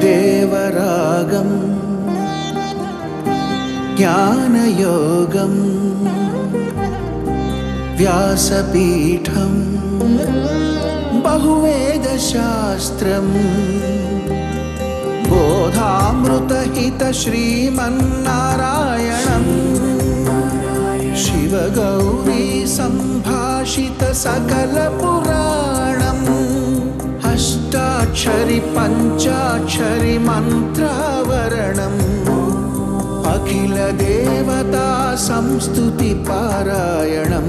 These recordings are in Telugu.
దేవరాగం జ్ఞానయోగం వ్యాసపీఠం బహువేదశాస్త్రం బోధామృతహిత శ్రీమన్నారాయణం శివగౌరీ సంభాషిత సకల పురాణం అష్టాక్షరి పంచాక్షరి మంత్రావరణం అఖిల దేవతా సంస్తుతి పారాయణం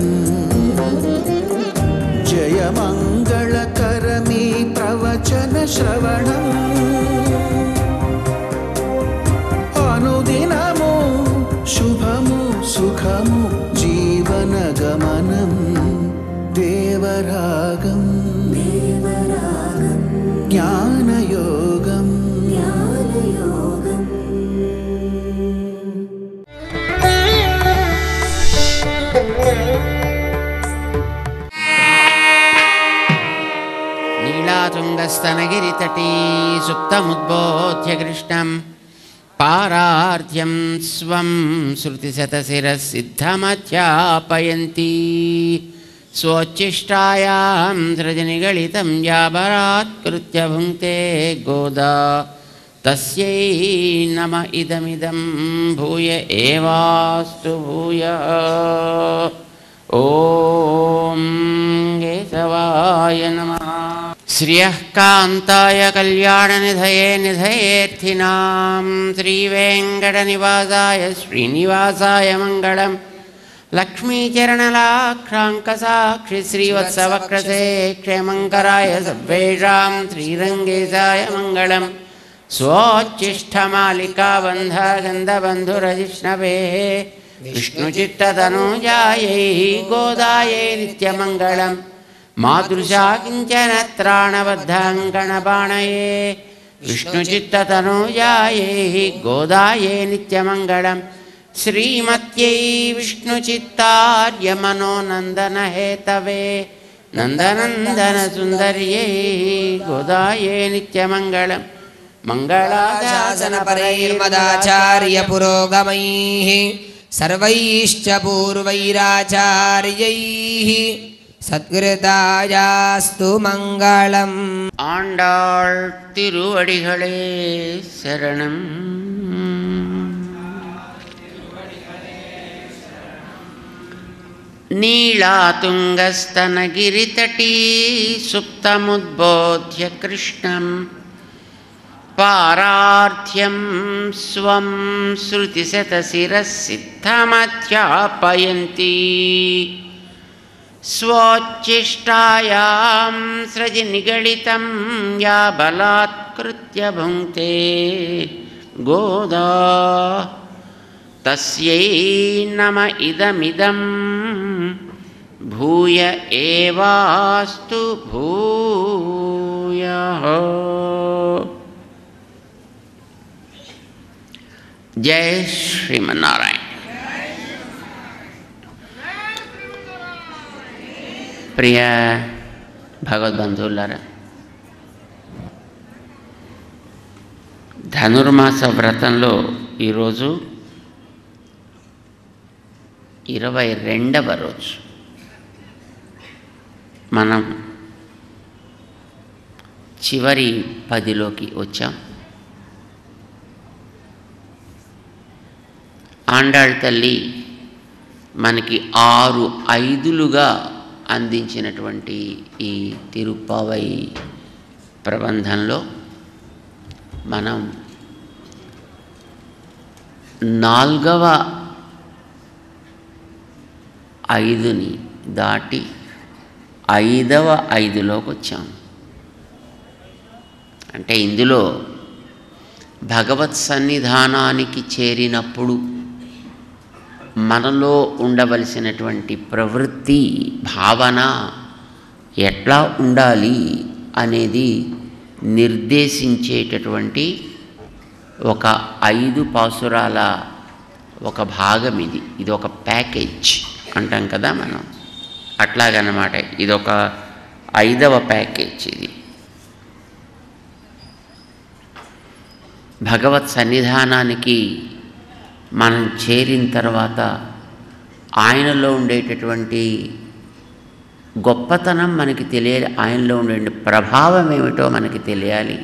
జయ మంగళకరమీ ప్రవచన శ్రవణం అనుదినము శుభము సుఖము జీవన గమనం దేవరాగం జ్ఞానయోగం నీలాతుంగస్తనగిరితటీ సుప్తముద్బోధ్య కృష్ణం పారార్ధ్యం స్వం శృతిశతశిరసిద్ధమధ్యాపయంతి స్వోచ్ఛిష్టాయాం సృజనిగళితం యాబరాత్కృత్య భుంక్తే గోదా తస్యై నమ ఇదమిదం భూయ ఏవాస్తు భూయః. ఓం కేశవాయ నమః. శ్రియః కాంతాయ కళ్యాణనిధయే నిధయేర్థినాం శ్రీవేంకటనివాసాయ శ్రీనివాసాయ మంగళం. లక్ష్మీచరణలాక్షాంకసాక్షి శ్రీవత్సవక్రసే క్షేమంకరాయ సర్వేషాం శ్రీరంగేశాయ మంగళం. స్వోచ్ఛిష్టమాలికాబంధగంధబంధురజిష్ణవే విష్ణుచిత్తతనూజాయై గోదాయై నిత్యమంగళం. మాదృశా కించన త్రాణబద్ధాంకణబాణయే విష్ణుచిత్తతనూజాయై గోదాయై నిత్యమంగళం. శ్రీమత్యై విష్ణుచిత్తార్యమనోనందనహేతవే నందనందనసుందర్యై గోదాయై నిత్యమంగళం. మంగళాశాసనపరైర్మదాచార్య పురోగమైః సర్వైశ్చ పూర్వైరాచార్యైః సద్గురుదాయాస్తు మంగళం. ఆండాళ్ తిరువడిகளே శరణం. నీళాతుంగస్తనగిరితటీ సుప్తముద్బోధ్య కృష్ణం పారార్థ్యం స్వం శృతిశతశిరసిద్ధమధ్యాపయంతి స్వోచ్ఛిష్టాయాం సృజనిగళితం యా బలాత్కృత్య భుంక్తే గోదా తస్యై నమ ఇదమిదం భూయ ఏవాస్తు భూయః. జై శ్రీమన్నారాయణ. ప్రియ భగవద్బంధువులారా, ధనుర్మాస వ్రతంలో ఈరోజు 22వ రోజు. మనం చివరి 10లోకి వచ్చాం. ఆండాళ్ తల్లి మనకి 6 ఐదులుగా అందించినటువంటి ఈ తిరుప్పావై ప్రబంధంలో మనం 4వ 5ని దాటి 5వ 5లోకి వచ్చాం. అంటే ఇందులో భగవత్ సన్నిధానానికి చేరినప్పుడు మనలో ఉండవలసినటువంటి ప్రవృత్తి భావన ఎట్లా ఉండాలి అనేది నిర్దేశించేటటువంటి ఒక 5 పాసురాల ఒక భాగం ఇది. ఇది ఒక ప్యాకేజ్ అంటాం కదా మనం, అట్లాగనమాట. ఇదొక 5వ ప్యాకేజ్ ఇది. భగవత్ సన్నిధానానికి మనం చేరిన తర్వాత ఆయనలో ఉండేటటువంటి గొప్పతనం మనకి తెలియాలి, ఆయనలో ఉండే ప్రభావం ఏమిటో మనకి తెలియాలి.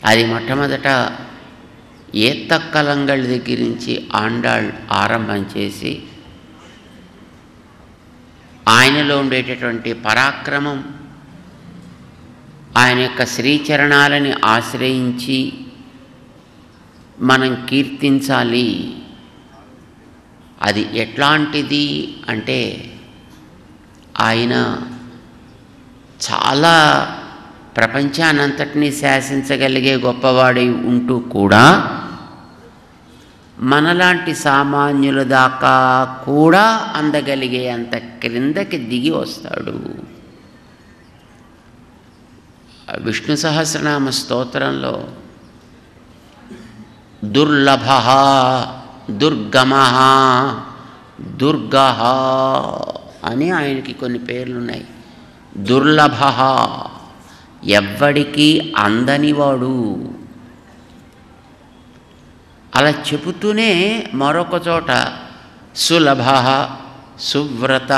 అది మొట్టమొదట ఏత్తక్కలంగళ్ దగ్గర నుంచి ఆండాళ్ ఆరంభం చేసి ఆయనలో ఉండేటటువంటి పరాక్రమం, ఆయన యొక్క శ్రీచరణాలని ఆశ్రయించి మనం కీర్తించాలి. అది ఎట్లాంటిది అంటే ఆయన చాలా ప్రపంచానంతటినీ శాసించగలిగే గొప్పవాడై ఉంటూ కూడా మనలాంటి సామాన్యుల దాకా కూడా అందగలిగే అంత క్రిందకి దిగి వస్తాడు. విష్ణు సహస్రనామ స్తోత్రంలో దుర్లభ, దుర్గమ, దుర్గ అని ఆయనకి కొన్ని పేర్లున్నాయి. దుర్లభ, ఎవ్వడికి అందనివాడు. అలా చెబుతూనే మరొక చోట సులభ, సువ్రత,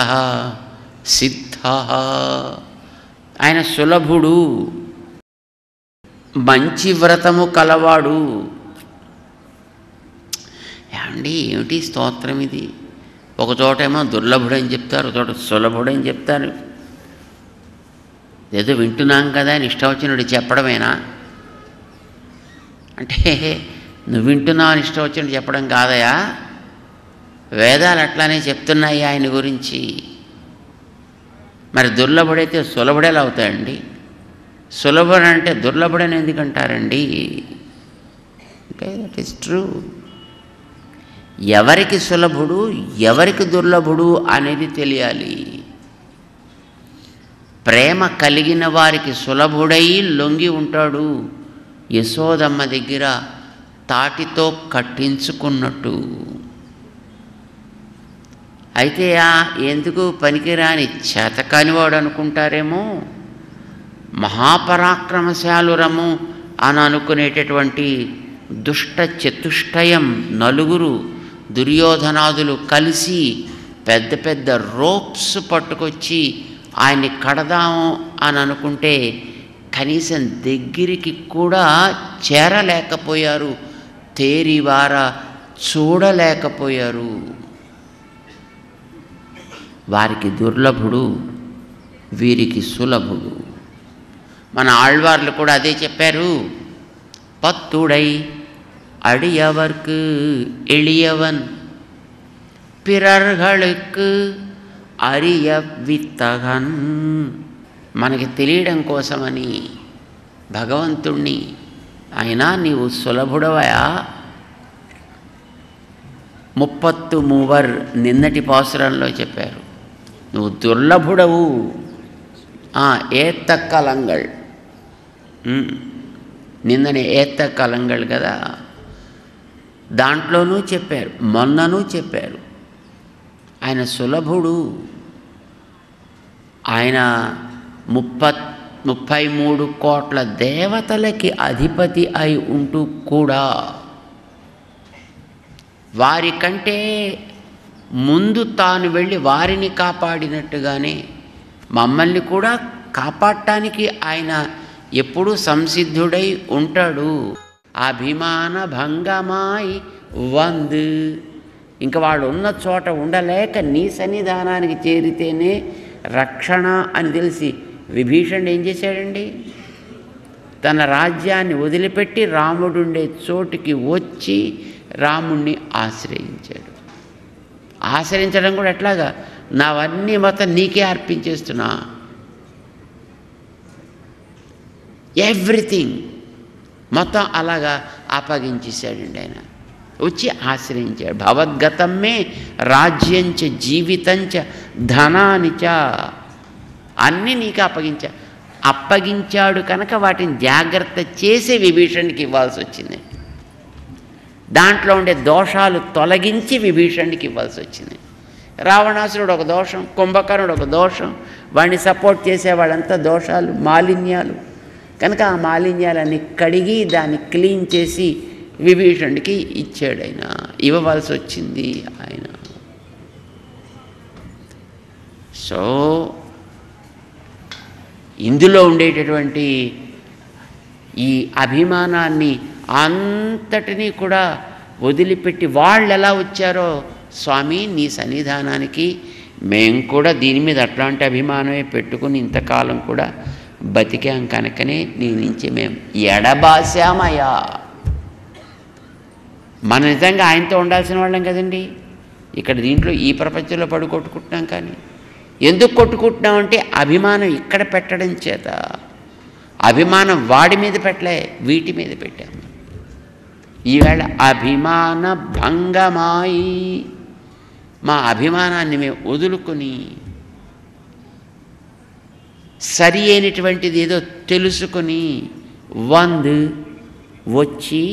సిద్ధ, ఆయన సులభుడు, మంచి వ్రతము కలవాడు. ఏమండి ఏమిటి స్తోత్రం ఇది? ఒక చోటేమో దుర్లభుడని చెప్తారు, ఒక చోట సులభుడని చెప్తారు. ఏదో వింటున్నాం కదా అని ఇష్టం వచ్చినట్టు చెప్పడమేనా? అంటే నువ్వు వింటున్నావు అని ఇష్టం వచ్చినట్టు చెప్పడం కాదయా, వేదాలు అట్లానే చెప్తున్నాయి ఆయన గురించి. మరి దుర్లభుడైతే సులభుడేలా అవుతాయండి? సులభుడు అంటే దుర్లభుడని ఎందుకంటారండి? Okay, that is true. ఎవరికి సులభుడు ఎవరికి దుర్లభుడు అనేది తెలియాలి. ప్రేమ కలిగిన వారికి సులభుడై లొంగి ఉంటాడు, యశోదమ్మ దగ్గర తాటితో కట్టించుకున్నట్టు. అయితే ఎందుకు పనికిరాని చేతకానివాడు అనుకుంటారేమో, మహాపరాక్రమశాలురము అని అనుకునేటటువంటి దుష్ట చతుష్టయం నలుగురు దుర్యోధనాదులు కలిసి పెద్ద పెద్ద రోప్స్ పట్టుకొచ్చి ఆయన్ని కడదాము అని అనుకుంటే కనీసం దగ్గరికి కూడా చేరలేకపోయారు, తేరివార చూడలేకపోయారు. వారికి దుర్లభుడు, వీరికి సులభుడు. మన ఆళ్వార్లు కూడా అదే చెప్పారు. పత్తుడై అడియవర్కు ఎళియవన్ పిరర్களுக்கு అరియ విత్తగన్. మనకి తెలియడం కోసమని భగవంతుణ్ణి, అయినా నీవు సులభుడవయా, 33 నిన్నటి పాసురంలో చెప్పారు. నువ్వు దుర్లభుడవు. ఏత్తక్కలంగళ్, నిన్ననే ఏత్తక్కలంగళ్ కదా, దాంట్లోనూ చెప్పారు, మొన్ననూ చెప్పారు. ఆయన సులభుడు. ఆయన 33 కోట్ల దేవతలకి అధిపతి అయి ఉంటూ కూడా వారికంటే ముందు తాను వెళ్ళి వారిని కాపాడినట్టుగానే మమ్మల్ని కూడా కాపాడటానికి ఆయన ఎప్పుడూ సంసిద్ధుడై ఉంటాడు. అభిమాన భంగమాయి వందు. ఇంక వాడు ఉన్న చోట ఉండలేక నీ సన్నిధానానికి చేరితేనే రక్షణ అని తెలిసి విభీషణుడు ఏం చేశాడండి? తన రాజ్యాన్ని వదిలిపెట్టి రాముడుండే చోటుకి వచ్చి రాముణ్ణి ఆశ్రయించాడు. ఆశ్రయించడం కూడా ఎట్లాగా? నావన్నీ మొత్తం నీకే అర్పించేస్తున్నా, ఎవ్రీథింగ్ మొత్తం అలాగా అప్పగించేశాడండి. ఆయన వచ్చి ఆశ్రయించాడు. భవద్గతమ్మే రాజ్యంచ జీవితంచ ధనానిచ, అన్నీ నీకు అప్పగించాడు కనుక వాటిని జాగ్రత్త చేసి విభీషణుడికి ఇవ్వాల్సి వచ్చింది. దాంట్లో ఉండే దోషాలు తొలగించి విభీషణుడికి ఇవ్వాల్సి వచ్చింది. రావణాసురుడు ఒక దోషం, కుంభకర్ణుడు ఒక దోషం, వాడిని సపోర్ట్ చేసేవాళ్ళంతా దోషాలు, మాలిన్యాలు. కనుక ఆ మాలిన్యాలన్నీ కడిగి దాన్ని క్లీన్ చేసి విభీషణుడికి ఇచ్చాడు. ఆయన ఇవ్వవలసి వచ్చింది ఆయన. సో ఇందులో ఉండేటటువంటి ఈ అభిమానాన్ని అంతటినీ కూడా వదిలిపెట్టి వాళ్ళు ఎలా వచ్చారో, స్వామి నీ సన్నిధానానికి మేము కూడా దీని మీద అట్లాంటి అభిమానమే పెట్టుకుని ఇంతకాలం కూడా బతికాం కనుకనే నీ నుంచి మేము ఎడబాసామయ్యా. మన నిజంగా ఆయనతో ఉండాల్సిన వాళ్ళం కదండి. ఇక్కడ దీంట్లో ఈ ప్రపంచంలో పడి కొట్టుకుంటున్నాం. కానీ ఎందుకు కొట్టుకుంటున్నామంటే అభిమానం ఇక్కడ పెట్టడం చేత. అభిమానం వాడి మీద పెట్టలే, వీటి మీద పెట్టాము. ఈవేళ అభిమాన భంగమాయి, మా అభిమానాన్ని మేము వదులుకొని సరి అయినటువంటిది ఏదో తెలుసుకొని వచ్చి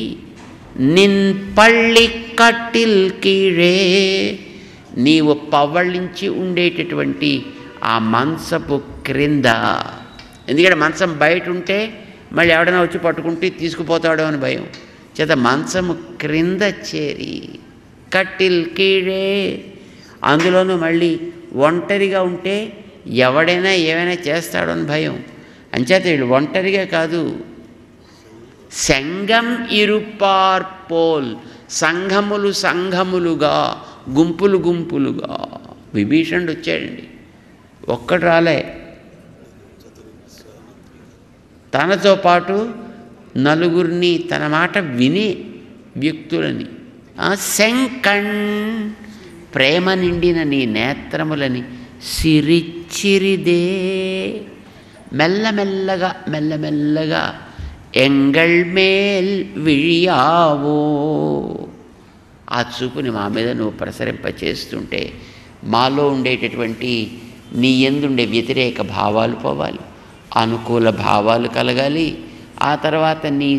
నిన్ పళ్ళి కట్టిల్ కీഴే, నీవు పవ్వళించి ఉండేటటువంటి ఆ మంచపు క్రింద. ఎందుకంటే మంచం బయట ఉంటే మళ్ళీ ఎవడైనా వచ్చి పట్టుకుంటే తీసుకుపోతాడో అని భయం చేత మంచము క్రింద చేరి కట్టిల్ కీഴే, అందులోనూ మళ్ళీ ఒంటరిగా ఉంటే ఎవడైనా ఏమైనా చేస్తాడో అని భయం. అంచేత వీళ్ళు ఒంటరిగా కాదు, సంఘం ఇరుపార్పోల్, సంఘములు సంఘములుగా, గుంపులు గుంపులుగా విభీషణుడు వచ్చాడండి. ఒక్కడు రాలే, తనతో పాటు నలుగురిని, తన మాట విని వ్యక్తులని. శంకణ్, ప్రేమ నిండిన నీ నేత్రములని సిరిచ్చిరిదే, మెల్లమెల్లగా మెల్లమెల్లగా ఎంగళ్ మేల్ విழிయావో, ఆ చూపుని మా మీద నువ్వు ప్రసరింపచేస్తుంటే మాలో ఉండేటటువంటి నీ యందుండే వ్యతిరేక భావాలు పోవాలి, అనుకూల భావాలు కలగాలి. ఆ తర్వాత నీ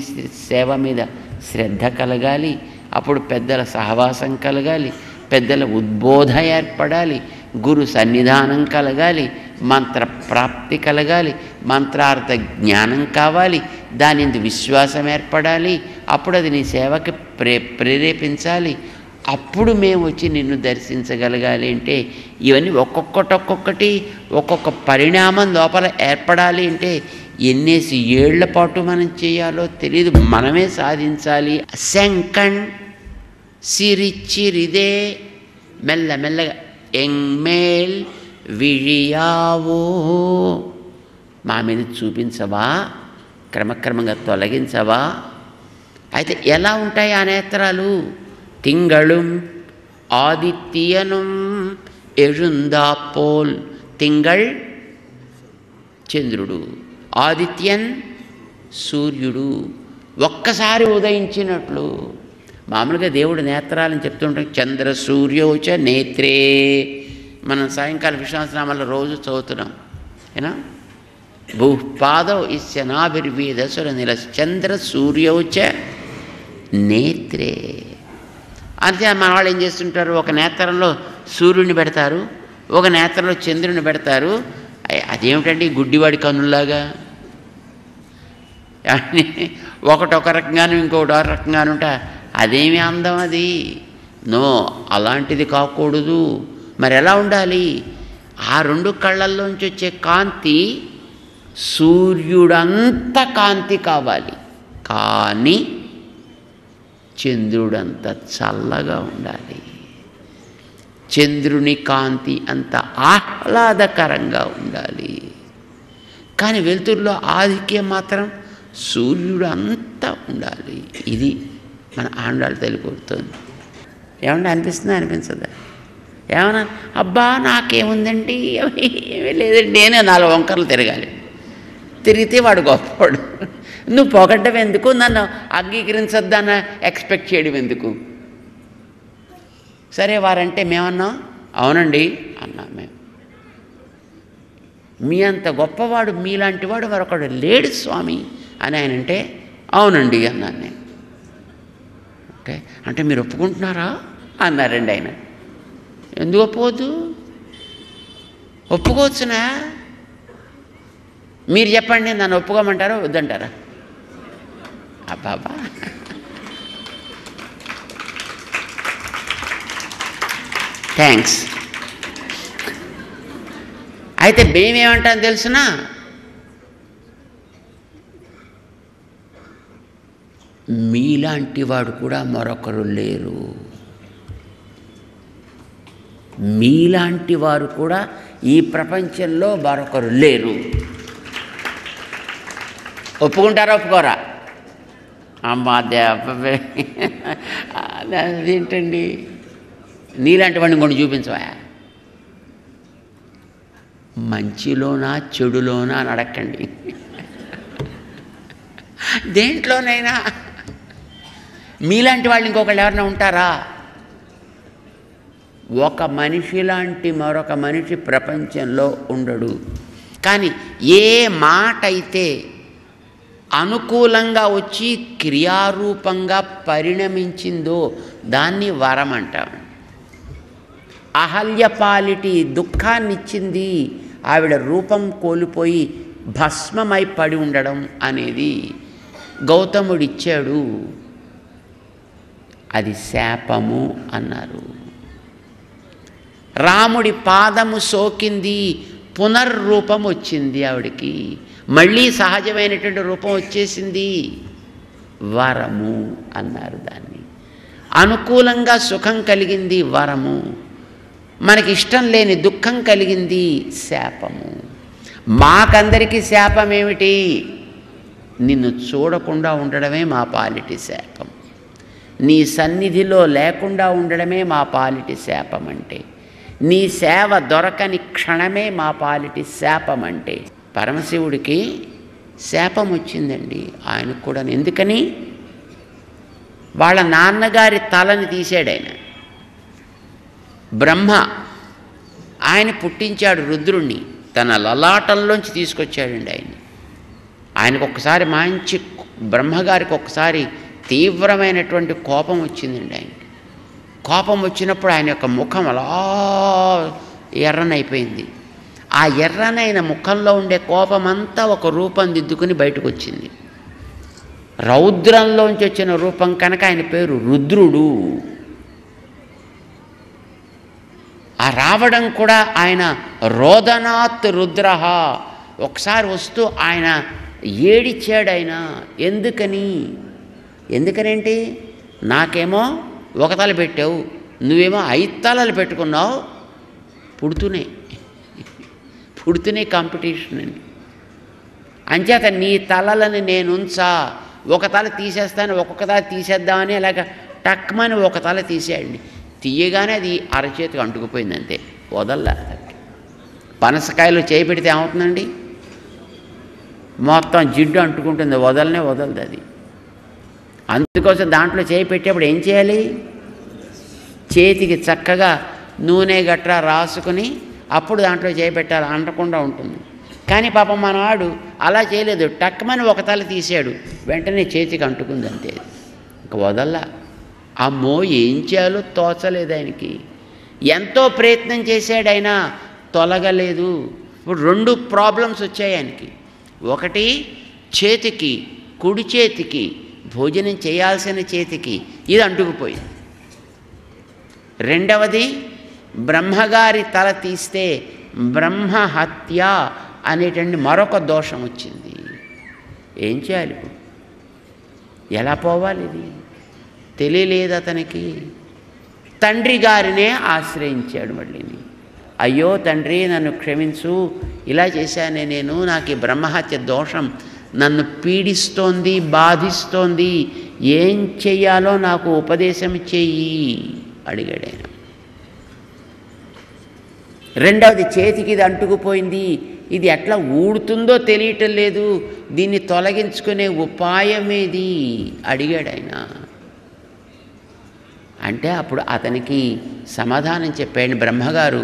సేవ మీద శ్రద్ధ కలగాలి. అప్పుడు పెద్దల సహవాసం కలగాలి, పెద్దల ఉద్బోధ ఏర్పడాలి, గురు సన్నిధానం కలగాలి, మంత్ర ప్రాప్తి కలగాలి, మంత్రార్థ జ్ఞానం కావాలి, దాని మీద విశ్వాసం ఏర్పడాలి. అప్పుడు అది నీ సేవకి ప్రేరేపించాలి. అప్పుడు మేము వచ్చి నిన్ను దర్శించగలగాలి. అంటే ఇవన్నీ ఒక్కొక్కటి ఒక్కొక్క పరిణామం లోపల ఏర్పడాలి. అంటే ఎన్నేసి ఏళ్ల పాటు మనం చేయాలో తెలియదు, మనమే సాధించాలి. శంకణ్ సిరిచ్చిరిదే, మెల్లమెల్లగా ఎంగేల్ విழிయావో, మా మీద చూపించవా, క్రమక్రమంగా తొలగించవా. అయితే ఎలా ఉంటాయి ఆ నేత్రాలు? తింగళుం ఆదిత్యనం ఎഴുందాపోల్, తింగళ్ చంద్రుడు, ఆదిత్యన్ సూర్యుడు ఒక్కసారి ఉదయించినట్లు. మామూలుగా దేవుడు నేత్రాలని చెప్తుంటాం, చంద్ర సూర్యోచ నేత్రే. మనం సాయంకాల విశ్వాసనామాల్లో రోజు చదువుతున్నాం. ఏనా భూపాదౌ ఇస్యనాభిర్వేదసుర నిల చంద్ర సూర్యోచ నేత్రే. అంటే మన వాళ్ళు ఏం చేస్తుంటారు, ఒక నేత్రంలో సూర్యుడిని పెడతారు, ఒక నేత్రంలో చంద్రుని పెడతారు. అదేమిటండి గుడ్డివాడి కన్నుల్లాగా, ఒకటి ఒక రకంగాను ఇంకొకటి ఒక రకంగాను ఉంటా, అదేమి అందం అది? నో, అలాంటిది కాకూడదు. మరి ఎలా ఉండాలి? ఆ రెండు కళ్ళల్లోంచి వచ్చే కాంతి సూర్యుడంత కాంతి కావాలి, కానీ చంద్రుడంత చల్లగా ఉండాలి. చంద్రుని కాంతి అంత ఆహ్లాదకరంగా ఉండాలి. కానీ వెలుతురులో ఆధిక్యం మాత్రం సూర్యుడు అంతా ఉండాలి. ఇది మన ఆండాళ్ళు తెలియకూడుతుంది. ఏమన్నా అనిపిస్తుందా, అనిపించదా? ఏమన్నా అబ్బా నాకేముందండి, ఏమీ లేదండి అని 4 వంకరలు తిరగాలి. తిరిగితే వాడు గొప్పవాడు. నువ్వు పొగడ్డం ఎందుకు, నన్ను అంగీకరించొద్దన్న ఎక్స్పెక్ట్ చేయడం ఎందుకు? సరే వారంటే మేమన్నాం, అవునండి అన్నాం మేము. మీ అంత గొప్పవాడు, మీలాంటి వాడు మరొకడు లేడు స్వామి అని ఆయన అంటే, అవునండి అన్నాను నేను. అంటే మీరు ఒప్పుకుంటున్నారా అన్నారండి ఆయన. ఎందుకు ఒప్పుకోవద్దు? ఒప్పుకోవచ్చునా? మీరు చెప్పండి, నన్ను ఒప్పుకోమంటారా వద్దంటారా? అబ్బాబా, థ్యాంక్స్. అయితే మేమేమంటాం తెలుసునా? మీలాంటి వాడు కూడా మరొకరు లేరు, మీలాంటి వారు కూడా ఈ ప్రపంచంలో మరొకరు లేరు. ఒప్పుకుంటారా ఒప్పుకోరా? అమ్మా అదేంటండి, నీలాంటి వాడిని కొన్ని చూపించవా? మంచిలోనా చెడులోనా అని అడగండి, దేంట్లోనైనా మీలాంటి వాళ్ళు ఇంకొకళ్ళు ఎవరైనా ఉంటారా? ఒక మనిషి లాంటి మరొక మనిషి ప్రపంచంలో ఉండడు. కానీ ఏ మాట అయితే అనుకూలంగా వచ్చి క్రియారూపంగా పరిణమించిందో దాన్ని వరం అంటాం. అహల్య పాలిటి దుఃఖాన్ని ఇచ్చింది, ఆవిడ రూపం కోల్పోయి భస్మమై పడి ఉండడం అనేది గౌతముడిచ్చాడు, అది శాపము అన్నారు. రాముడి పాదము సోకింది, పునర్రూపం వచ్చింది ఆవిడికి, మళ్ళీ సహజమైనటువంటి రూపం వచ్చేసింది, వరము అన్నారు దాన్ని. అనుకూలంగా సుఖం కలిగింది వరము, మనకి ఇష్టం లేని దుఃఖం కలిగింది శాపము. మాకందరికీ శాపం ఏమిటి? నిన్ను చూడకుండా ఉండడమే మా పాలిటి శాపం, నీ సన్నిధిలో లేకుండా ఉండడమే మా పాలిటి శాపం అంటే, నీ సేవ దొరకని క్షణమే మా పాలిటి శాపం అంటే. పరమశివుడికి శాపం వచ్చిందండి, ఆయనకు కూడా. ఎందుకని? వాళ్ళ నాన్నగారి తలని తీసాడు ఆయన, బ్రహ్మ. ఆయన పుట్టించాడు రుద్రుణ్ణి, తన లలాటంలోంచి తీసుకొచ్చాడండి ఆయన. ఆయనకు ఒక్కసారి మంచి, బ్రహ్మగారికి ఒక్కసారి తీవ్రమైనటువంటి కోపం వచ్చిందండి ఆయనకి. కోపం వచ్చినప్పుడు ఆయన యొక్క ముఖం అలా ఎర్రనైపోయింది. ఆ ఎర్రనైన ముఖంలో ఉండే కోపమంతా ఒక రూపం దిద్దుకుని బయటకు వచ్చింది. రౌద్రంలోంచి వచ్చిన రూపం కనుక ఆయన పేరు రుద్రుడు. ఆ రావడం కూడా ఆయన రోదనాత్ రుద్రః, ఒకసారి వస్తూ ఆయన ఏడిచాడు ఆయన. ఎందుకనేంటి? నాకేమో ఒక తల పెట్టావు, నువ్వేమో 5 తలలు పెట్టుకున్నావు. పుడుతూనే కాంపిటీషన్ అండి. అంచేత నీ తలలని నేను ఉంచా, ఒక తల తీసేస్తాను, ఒక్కొక్క తల తీసేద్దామని అలాగ టక్మని ఒక తల తీసేయండి. తీయగానే అది అరచేతికి అంటుకుపోయింది, అంతే, వదల్లా. పనసకాయలు చేయి పెడితే ఏమవుతుందండి? మొత్తం జిడ్డు అంటుకుంటుంది, వదలదు అది. అందుకోసం దాంట్లో చేయి పెట్టేప్పుడు ఏం చేయాలి? చేతికి చక్కగా నూనె గట్రా రాసుకుని అప్పుడు దాంట్లో చేయి పెట్టాలి, అంటకుండా ఉంటుంది. కానీ పాపం మనవాడు అలా చేయలేదు, టక్మని ఒక తల తీసాడు, వెంటనే చేతికి అంటుకుంది, అంతే, ఇంక వదల్లా. అమ్మో, ఏం చేయాలో తోచలేదు ఆయనకి. ఎంతో ప్రయత్నం చేశాడు ఆయన, తొలగలేదు. ఇప్పుడు 2 ప్రాబ్లమ్స్ వచ్చాయి ఆయనకి. ఒకటి, చేతికి, కుడి చేతికి, భోజనం చేయాల్సిన చేతికి ఇది అంటుకుపోయింది. రెండవది, బ్రహ్మగారి తల తీస్తే బ్రహ్మహత్య అనేటువంటి మరొక దోషం వచ్చింది. ఏం చేయాలి ఇప్పుడు? ఎలా పోవాలి? ఇది తెలియలేదు అతనికి. తండ్రి గారినే ఆశ్రయించాడు మళ్ళీని. అయ్యో తండ్రి, నన్ను క్షమించు, ఇలా చేశానే నేను, నాకు ఈ బ్రహ్మహత్య దోషం నన్ను పీడిస్తోంది, బాధిస్తోంది, ఏం చెయ్యాలో నాకు ఉపదేశం చెయ్యి అడిగాడు ఆయన. రెండవది, చేతికి ఇది అంటుకుపోయింది, ఇది ఎట్లా ఊడుతుందో తెలియటం లేదు, దీన్ని తొలగించుకునే ఉపాయమేది అడిగాడు ఆయన. అంటే అప్పుడు అతనికి సమాధానం చెప్పాడు బ్రహ్మగారు,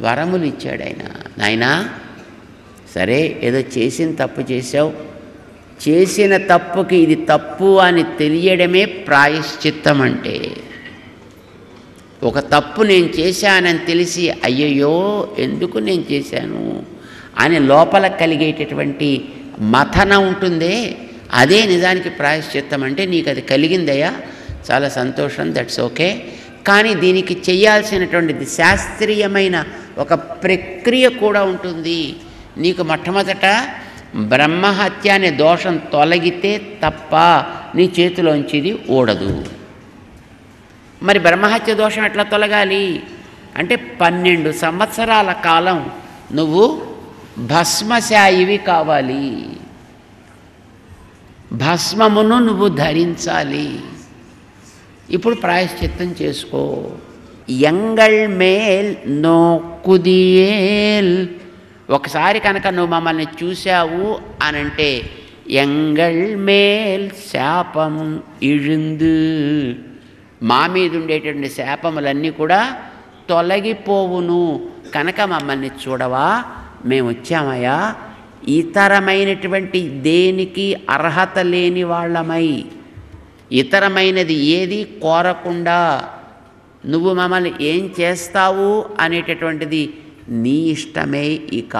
వరములు ఇచ్చాడు ఆయన. నాయనా, సరే, ఏదో చేసిన తప్పు చేశావు, చేసిన తప్పుకి ఇది తప్పు అని తెలియడమే ప్రాయశ్చిత్తం అంటే. ఒక తప్పు నేను చేశానని తెలిసి అయ్యయ్యో ఎందుకు నేను చేశాను అని లోపల కలిగేటటువంటి మథన ఉంటుందే, అదే నిజానికి ప్రాయశ్చిత్తం. అంటే నీకు అది కలిగిందయ్యా, చాలా సంతోషం, దట్స్ ఓకే. కానీ దీనికి చేయాల్సినటువంటిది శాస్త్రీయమైన ఒక ప్రక్రియ కూడా ఉంటుంది. నీకు మొట్టమొదట బ్రహ్మహత్య అనే దోషం తొలగితే తప్ప నీ చేతిలోంచి ఇది ఊడదు. మరి బ్రహ్మహత్య దోషం ఎట్లా తొలగాలి అంటే 12 సంవత్సరాల కాలం నువ్వు భస్మశాయివి కావాలి, భస్మమును నువ్వు ధరించాలి. ఇప్పుడు ప్రాయశ్చిత్తం చేసుకో. ఎంగళ్ మేల్ నోకుదియేల్, ఒకసారి కనుక నువ్వు మమ్మల్ని చూశావు అనంటే ఎంగళ్ మేల్ శాపం ఇழுந்து, మా మీద ఉండేటువంటి శాపములన్నీ కూడా తొలగిపోవును. కనుక మమ్మల్ని చూడవా, మేము వచ్చామయ్యా ఇతరమైనటువంటి దేనికి అర్హత లేని వాళ్ళమై, ఇతరమైనది ఏది కోరకుండా నువ్వు మమ్మల్ని ఏం చేస్తావు అనేటటువంటిది నీ ఇష్టమే. ఇక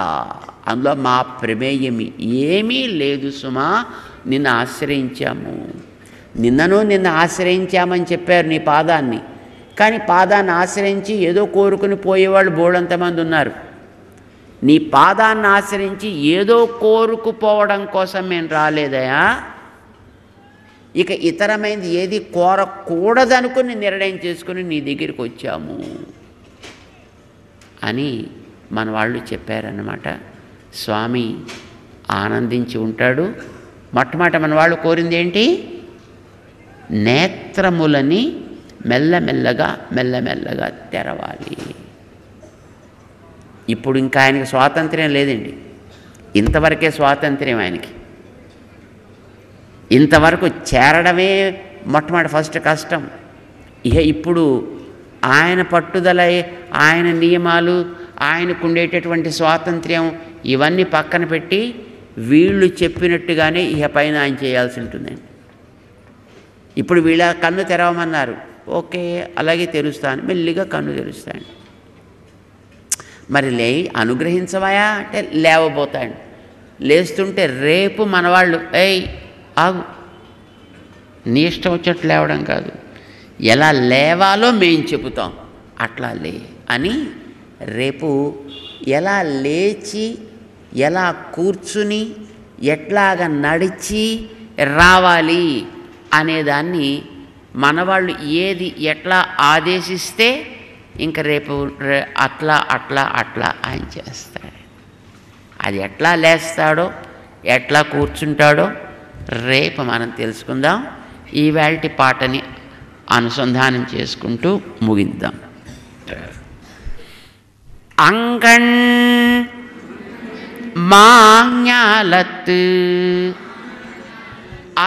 అందులో మా ప్రమేయమి ఏమీ లేదు సుమా, నిన్ను ఆశ్రయించాము. నిన్ను ఆశ్రయించామని చెప్పారు నీ పాదాన్ని. కానీ పాదాన్ని ఆశ్రయించి ఏదో కోరుకుని పోయేవాళ్ళు బోడంతమంది ఉన్నారు. నీ పాదాన్ని ఆశ్రయించి ఏదో కోరుకుపోవడం కోసం మేము రాలేదయా, ఇక ఇతరమైనది ఏది కోరకూడదనుకుని నిర్ణయం చేసుకుని నీ దగ్గరికి వచ్చాము అని మన వాళ్ళు చెప్పారన్నమాట. స్వామి ఆనందించి ఉంటాడు. మొట్టమొదట మన వాళ్ళు కోరింది ఏంటి? నేత్రములని మెల్లమెల్లగా తెరవాలి. ఇప్పుడు ఇంకా ఆయనకి స్వాతంత్ర్యం లేదండి, ఇంతవరకే స్వాతంత్ర్యం ఆయనకి. ఇంతవరకు చేరడమే మొట్టమొదటి ఫస్ట్ కష్టం. ఇక ఇప్పుడు ఆయన పట్టుదల, ఆయన నియమాలు, ఆయనకు ఉండేటటువంటి స్వాతంత్ర్యం ఇవన్నీ పక్కన పెట్టి వీళ్ళు చెప్పినట్టుగానే ఇక పైన ఆయన చేయాల్సి ఉంటుందండి. ఇప్పుడు వీళ్ళ కన్ను తెరవమన్నారు, ఓకే అలాగే తెరుస్తాను, మెల్లిగా కన్ను తెరుస్తాను. మరి అనుగ్రహించవయా అంటే లేవబోతాడు. లేస్తుంటే రేపు మనవాళ్ళు ఏయ్ ఆగు, నీ ఇష్టం వచ్చినట్టు లేవడం కాదు, ఎలా లేవాలో మేము చెబుతాం అట్లా లే అని, రేపు ఎలా లేచి ఎలా కూర్చుని ఎట్లాగ నడిచి రావాలి అనేదాన్ని మనవాళ్ళు ఏది ఎట్లా ఆదేశిస్తే ఇంక రేపు అట్లా ఆయన చేస్తాడు. అది ఎట్లా లేస్తాడో ఎట్లా కూర్చుంటాడో రేపు మనం తెలుసుకుందాం. ఈవేళటి పాటని అనుసంధానం చేసుకుంటూ ముగిద్దాం. అంగణ్ మాంగ్యాలత్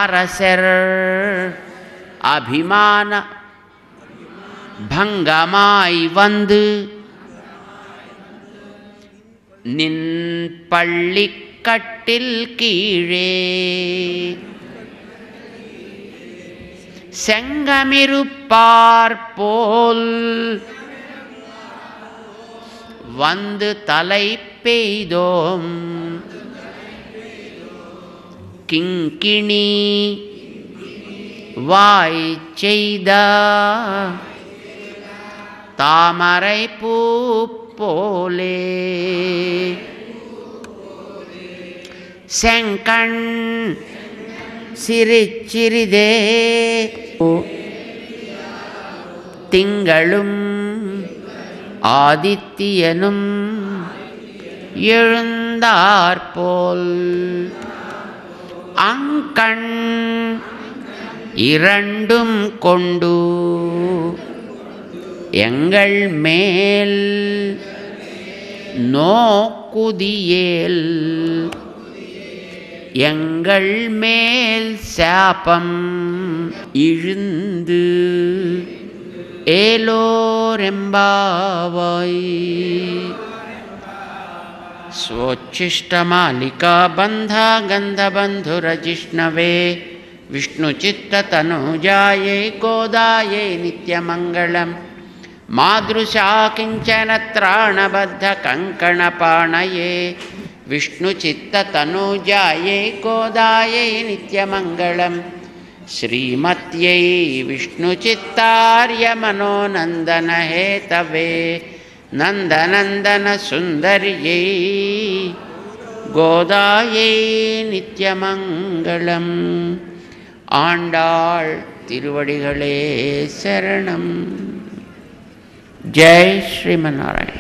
அரசர் அபிமான பங்கமாய் வந்து நின் பள்ளிக்கட்டில் கீழே செங்கமிருப்பார் போல் வந்து தலை பெய்தோம் கிங்கிணி வாய் செய்த தாமரை பூ போலே செங்கண் சிரிச்சிறிதே திங்களும் ஆதித்யனும் எழுந்தாற்போல் அங்கண் இரண்டும் கொண்டு எங்கள் மேல் நோக்குதியேல் எங்கள் மேல் சாபம் இழுந்து ஏலோரெம்பாவாய். स्वोच्छिष्टमालिका बन्धा गन्धबन्धुरजिष्णवे विष्णुचित्ततनुजायै गोदायै नित्यमङ्गलं మాదృశా కించన త్రాణబద్ధ కంకణపాణయే విష్ణుచిత్తతనూజాయై గోదాయై నిత్యమంగళం శ్రీమత్యై విష్ణుచిత్తార్యమనోనందనహేతవే నందనందనసుందర్యై గోదాయై నిత్యమంగళం. ఆండాళ్ తిరువడిகளே శరణం. జై శ్రీమన్నారాయణ.